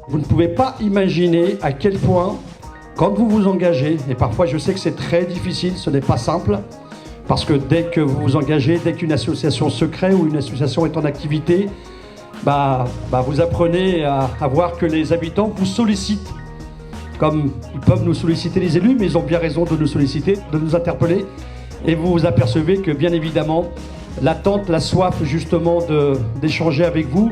Vous ne pouvez pas imaginer à quel point, quand vous vous engagez, et parfois je sais que c'est très difficile, ce n'est pas simple, parce que dès que vous vous engagez, dès qu'une association se crée ou une association est en activité, vous apprenez à voir que les habitants vous sollicitent, comme ils peuvent nous solliciter les élus, mais ils ont bien raison de nous solliciter, de nous interpeller, et vous vous apercevez que bien évidemment, l'attente, la soif justement d'échanger avec vous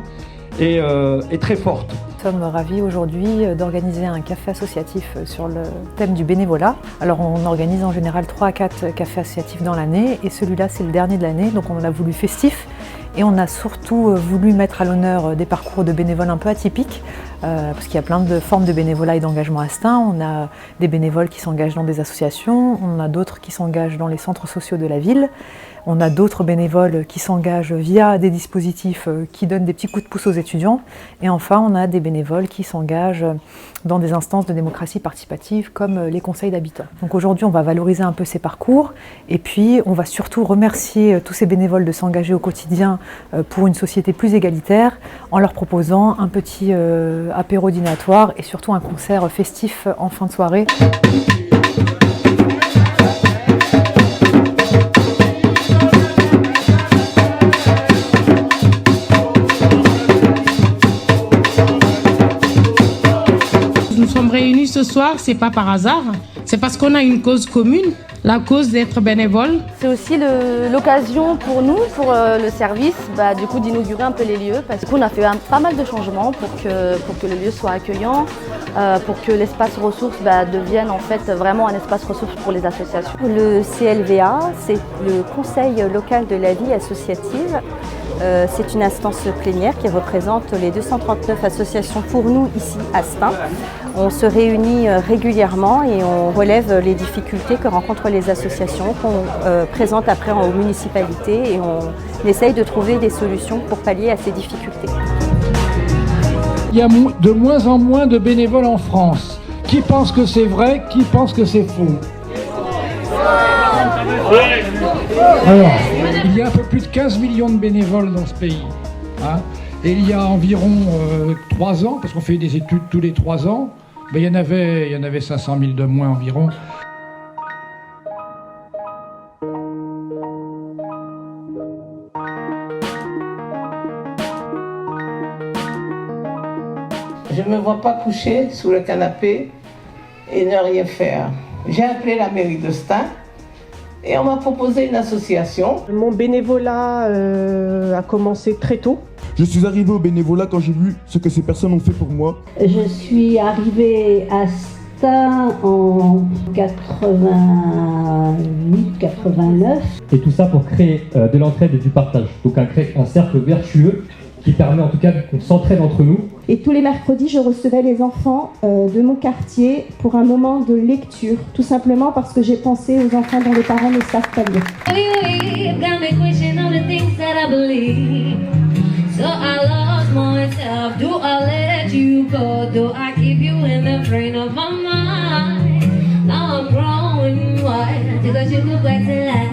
est très forte. Nous sommes ravis aujourd'hui d'organiser un café associatif sur le thème du bénévolat. Alors on organise en général 3 à 4 cafés associatifs dans l'année et celui-là c'est le dernier de l'année, donc on l'a voulu festif et on a surtout voulu mettre à l'honneur des parcours de bénévoles un peu atypiques parce qu'il y a plein de formes de bénévolat et d'engagement ASTIN. On a des bénévoles qui s'engagent dans des associations, on a d'autres qui s'engagent dans les centres sociaux de la ville. On a d'autres bénévoles qui s'engagent via des dispositifs qui donnent des petits coups de pouce aux étudiants. Et enfin, on a des bénévoles qui s'engagent dans des instances de démocratie participative comme les conseils d'habitants. Donc aujourd'hui, on va valoriser un peu ces parcours et puis on va surtout remercier tous ces bénévoles de s'engager au quotidien pour une société plus égalitaire en leur proposant un petit apéro dînatoire et surtout un concert festif en fin de soirée. Nous sommes réunis ce soir, c'est pas par hasard, c'est parce qu'on a une cause commune, la cause d'être bénévole. C'est aussi l'occasion pour nous, pour le service, du coup d'inaugurer un peu les lieux, parce qu'on a fait pas mal de changements pour que le lieu soit accueillant, pour que l'espace ressources devienne en fait vraiment un espace ressources pour les associations. Le CLVA, c'est le Conseil local de la vie associative. C'est une instance plénière qui représente les 239 associations pour nous ici à Stains. On se réunit régulièrement et on relève les difficultés que rencontrent les associations qu'on présente après aux municipalités et on essaye de trouver des solutions pour pallier à ces difficultés. Il y a de moins en moins de bénévoles en France. Qui pense que c'est vrai, qui pense que c'est faux? Alors, il y a un peu plus de 15 millions de bénévoles dans ce pays. Et il y a environ 3 ans, parce qu'on fait des études tous les 3 ans, il y en avait 500 000 de moins environ. Je ne me vois pas coucher sous le canapé et ne rien faire. J'ai appelé la mairie de Stains et on m'a proposé une association. Mon bénévolat a commencé très tôt. Je suis arrivée au bénévolat quand j'ai vu ce que ces personnes ont fait pour moi. Je suis arrivée à Stains en 88-89. Et tout ça pour créer de l'entraide et du partage. Donc un cercle vertueux qui permet en tout cas qu'on s'entraide entre nous. Et tous les mercredis, je recevais les enfants de mon quartier pour un moment de lecture, tout simplement parce que j'ai pensé aux enfants dont les parents ne savent pas lire. Now I'm growing wild because you look like the light.